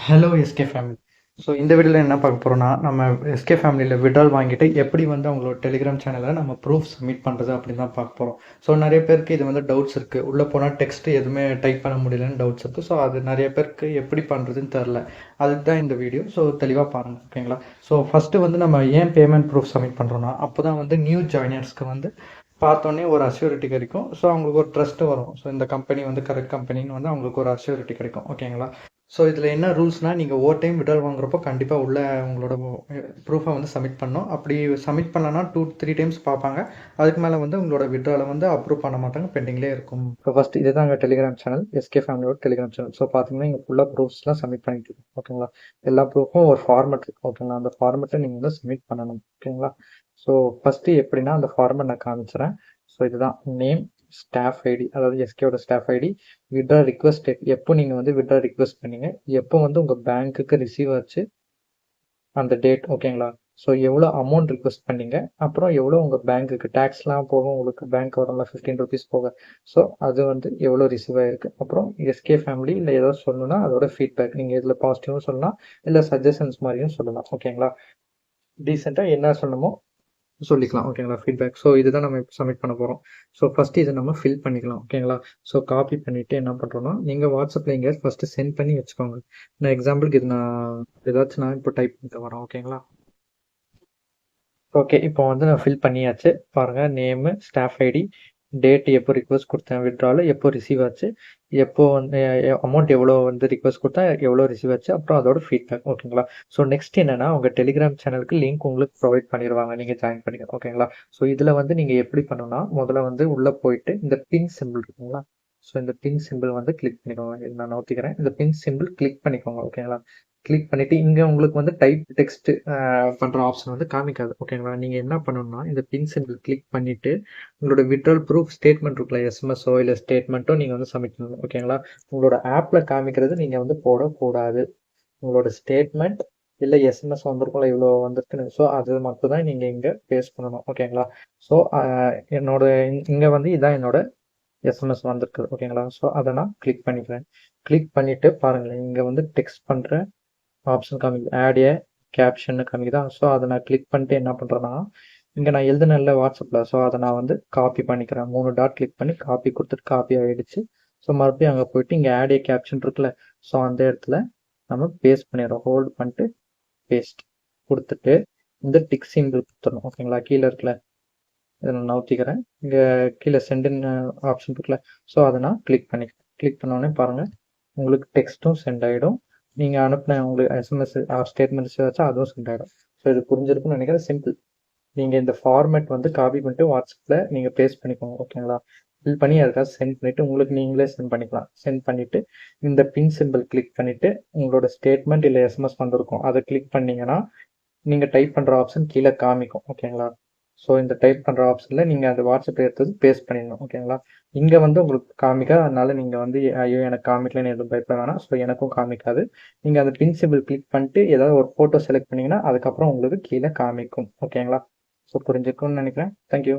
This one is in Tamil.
Hello SK family. ஸோ இந்த வீடியோவில் என்ன பார்க்க போகிறோம்னா, நம்ம எஸ்கே ஃபேமிலியில் விட்ரால் வாங்கிட்டு எப்படி வந்து அவங்களோட டெலிகிராம் சேனலில் நம்ம ப்ரூஃப் சப்மிட் பண்ணுறது அப்படின்னு தான் பார்க்க போகிறோம். ஸோ நிறைய பேருக்கு இது வந்து டவுட்ஸ் இருக்குது. உள்ளே போனால் டெக்ஸ்ட் எதுவுமே டைப் பண்ண முடியலன்னு டவுட்ஸ் இருக்குது. ஸோ அது நிறைய பேருக்கு எப்படி பண்ணுறதுன்னு தெரில. அதுக்கு தான் இந்த வீடியோ. ஸோ தெளிவாக பாருங்கள், ஓகேங்களா? ஸோ ஃபஸ்ட்டு வந்து நம்ம ஏன் பேமெண்ட் ப்ரூஃப் சப்மிட் பண்ணுறோன்னா, அப்போ தான் வந்து நியூ ஜாயினர்ஸ்க்கு வந்து பார்த்தோன்னே ஒரு அஷ்யூரிட்டி கிடைக்கும். ஸோ அவங்களுக்கு ஒரு ட்ரஸ்ட்டு வரும். ஸோ இந்த கம்பெனி வந்து கரெக்ட் கம்பெனின்னு வந்து அவங்களுக்கு ஒரு அஷ்யூரிட்டி கிடைக்கும், ஓகேங்களா? ஸோ இதில் என்ன ரூல்ஸ்னால், நீங்கள் ஓவர் டைம் விட்ரால் வாங்குறப்போ கண்டிப்பாக உள்ள உங்களோட ப்ரூஃபை வந்து சப்மிட் பண்ணணும். அப்படி சப்மிட் பண்ணலன்னா 2-3 டைம்ஸ் பார்ப்பாங்க. அதுக்கு மேலே வந்து உங்களோட விட்ராலை வந்து அப்ரூவ் பண்ண மாட்டாங்க, பெண்டிங்லேயே இருக்கும். ஸோ ஃபஸ்ட் இதுதான் எங்கள் டெலிகிராம் சேனல், எஸ்கே ஃபேமிலியோட டெலிகிராம் சேனல். ஸோ பார்த்தீங்கன்னா இங்கே ஃபுல்லாக ப்ரூஃப்ஸ்லாம் சப்மிட் பண்ணிட்டு இருக்கோம், ஓகேங்களா? எல்லா ப்ரூஃபும் ஒரு ஃபார்மெட் இருக்குது, ஓகேங்களா? அந்த ஃபார்மெட்டை நீங்கள் வந்து சப்மிட் பண்ணணும், ஓகேங்களா? ஸோ ஃபஸ்ட்டு எப்படின்னா அந்த ஃபார்மெட் நான் காமிச்சிடுறேன். ஸோ இதுதான் நேம், ஸ்டாஃப் ஐடி, அதாவது எஸ்கேவோட staff ID, withdraw request date, எப்போ நீங்கள் வந்து விட்ரா ரிக்வஸ்ட் பண்ணீங்க, எப்போ வந்து உங்கள் பேங்க்குக்கு ரிசீவ் ஆச்சு அந்த டேட், ஓகேங்களா? ஸோ எவ்வளோ அமௌண்ட் ரிக்வஸ்ட் பண்ணீங்க, அப்புறம் எவ்வளோ உங்கள் பேங்க்குக்கு டேக்ஸ்லாம் போக உங்களுக்கு பேங்க் வரல 15 ருபீஸ் போக, ஸோ அது வந்து எவ்வளோ ரிசீவ் ஆகிருக்கு. அப்புறம் எஸ்கே ஃபேமிலி இல்லை ஏதாவது சொல்லணும்னா அதோட ஃபீட்பேக், நீங்கள் இதில் பாசிட்டிவும் சொல்லலாம், இல்லை சஜஷன்ஸ் மாதிரியும் சொல்லலாம், ஓகேங்களா? டீசெண்டாக என்ன சொல்லணுமோ சொல்லிக்கலாம், ஓகேங்களா? ஃபீட்பேக். ஸோ இதுதான் நம்ம இப்போ சப்மிட் பண்ண போகிறோம். ஸோ ஃபஸ்ட்டு இதை நம்ம ஃபில் பண்ணிக்கலாம், ஓகேங்களா? ஸோ காப்பி பண்ணிவிட்டு என்ன பண்ணுறோன்னா, நீங்கள் வாட்ஸ்அப்பில் எங்கேயாவது ஃபஸ்ட்டு சென்ட் பண்ணி வச்சுக்கோங்க. நான் எக்ஸாம்பிளுக்கு இது நான் ஏதாச்சும் நான் இப்போ டைப் பண்ணிட்டு வரேன், ஓகேங்களா? ஓகே, இப்போ வந்து நான் ஃபில் பண்ணியாச்சு. பாருங்கள், நேமு, ஸ்டாஃப் ஐடி, டேட், எப்போ ரிக்வஸ்ட் கொடுத்தேன் விட்ரால், எப்போ ரிசீவ் ஆச்சு, எப்போ வந்து அமௌண்ட் எவ்வளோ வந்து ரிக்வஸ்ட் கொடுத்தா எவ்வளோ ரிசீவ் ஆச்சு, அப்புறம் அதோட ஃபீட்பேக், ஓகேங்களா? ஸோ நெக்ஸ்ட் என்னன்னா, உங்கள் டெலிகிராம் சேனலுக்கு லிங்க் உங்களுக்கு ப்ரொவைட் பண்ணிடுவாங்க, நீங்கள் ஜாயின் பண்ணிக்கலாம், ஓகேங்களா? ஸோ இதில் வந்து நீங்கள் எப்படி பண்ணணும்னா, முதல்ல வந்து உள்ளே போயிட்டு இந்த பின் சிம்பிள் இருக்குங்களா? ஸோ இந்த பின் சிம்பிள் வந்து கிளிக் பண்ணிக்கோங்க. இது நான் நோத்திக்கிறேன். இந்த பின் சிம்பிள் கிளிக் பண்ணிக்கோங்க, ஓகேங்களா? கிளிக் பண்ணிவிட்டு இங்கே உங்களுக்கு வந்து டைப் டெக்ஸ்ட் பண்ணுற ஆப்ஷன் வந்து காமிக்காது, ஓகேங்களா? நீங்கள் என்ன பண்ணணும்னா, இந்த பின் சிம்பிள் கிளிக் பண்ணிவிட்டு உங்களோட விட்ரால் ப்ரூஃப் ஸ்டேட்மெண்ட் இருக்குல்ல, எஸ்எம்எஸோ இல்லை ஸ்டேட்மெண்ட்டோ நீங்கள் வந்து சப்மிட் பண்ணணும், ஓகேங்களா? உங்களோட ஆப்பில் காமிக்கிறது நீங்கள் வந்து போடக்கூடாது. உங்களோட ஸ்டேட்மெண்ட் இல்லை எஸ்எம்எஸ் வந்திருக்கும்ல, இவ்வளோ வந்திருக்குன்னு, ஸோ அது மட்டும் தான் நீங்கள் இங்கே பேஸ் பண்ணணும், ஓகேங்களா? ஸோ என்னோட இங்கே வந்து இதான் என்னோட எஸ்எம்எஸ் வந்திருக்கு, ஓகேங்களா? ஸோ அதை நான் கிளிக் பண்ணிக்கிறேன். கிளிக் பண்ணிவிட்டு பாருங்களேன், இங்கே வந்து டெக்ஸ்ட் பண்ணுற ஆப்ஷன் காமிக்குது, ஆட் ஏ கேப்ஷன்னு காமிக்குதா? ஸோ அதை நான் கிளிக் பண்ணிட்டு என்ன பண்ணுறேன்னா, இங்கே நான் எழுதுனேன்ல வாட்ஸ்அப்பில், ஸோ அதை நான் வந்து காப்பி பண்ணிக்கிறேன். 3 டாட் கிளிக் பண்ணி காப்பி கொடுத்துட்டு காப்பி ஆகிடுச்சு. ஸோ மறுபடியும் அங்கே போயிட்டு இங்கே ஆட் ஏ கேப்ஷன் இருக்குல்ல, ஸோ அந்த இடத்துல நம்ம பேஸ்ட் பண்ணிடுறோம். ஹோல்டு பண்ணிட்டு பேஸ்ட் கொடுத்துட்டு இந்த டிக் சிம்பிள் கொடுத்துடணும், ஓகேங்களா? கீழே இருக்குல்ல, இதை நான் நவுத்திக்கிறேன். இங்கே கீழே சென்டின் ஆப்ஷன் இருக்குல்ல, ஸோ அதை நான் கிளிக் பண்ணிக்கிறேன். கிளிக் பண்ணோடனே பாருங்கள், உங்களுக்கு டெக்ஸ்ட்டும் சென்ட் ஆகிடும். நீங்கள் அனுப்பின உங்களுக்கு எஸ்எம்எஸ் ஸ்டேட்மெண்ட்ஸ் வச்சா அதுவும் சென்ட் ஆகிடும். ஸோ இது புரிஞ்சிருக்குன்னு நினைக்கிறேன். சிம்பிள். நீங்கள் இந்த ஃபார்மேட் வந்து காப்பி பண்ணிட்டு வாட்ஸ்அப்பில் நீங்கள் பேஸ்ட் பண்ணிக்கோங்க, ஓகேங்களா? ஃபில் பண்ணி அதுக்காக சென்ட் பண்ணிவிட்டு உங்களுக்கு நீங்களே சென்ட் பண்ணிக்கலாம். சென்ட் பண்ணிவிட்டு இந்த பின் சிம்பிள் கிளிக் பண்ணிவிட்டு உங்களோட ஸ்டேட்மெண்ட் இல்லை எஸ்எம்எஸ் வந்திருக்கும், அதை கிளிக் பண்ணிங்கன்னா நீங்கள் டைப் பண்ணுற ஆப்ஷன் கீழே காமிக்கும், ஓகேங்களா? ஸோ இந்த டைப் பண்ணுற ஆப்ஷனில் நீங்கள் அந்த வாட்ஸ்அப் எடுத்தது பேஸ்ட் பண்ணிடணும், ஓகேங்களா? இங்கே வந்து உங்களுக்கு காமிக்காது, அதனால நீங்கள் வந்து ஐயோ எனக்கு காமிக்கலன்னு எதுவும் பயப்பட வேணாம். ஸோ எனக்கும் காமிக்காது. நீங்கள் அந்த பின் சிம்பிள் கிளிக் பண்ணிட்டு ஏதாவது ஒரு ஃபோட்டோ செலக்ட் பண்ணிங்கன்னா அதுக்கப்புறம் உங்களுக்கு கீழே காமிக்கும், ஓகேங்களா? ஸோ புரிஞ்சுக்கும்னு நினைக்கிறேன். தேங்க்யூ.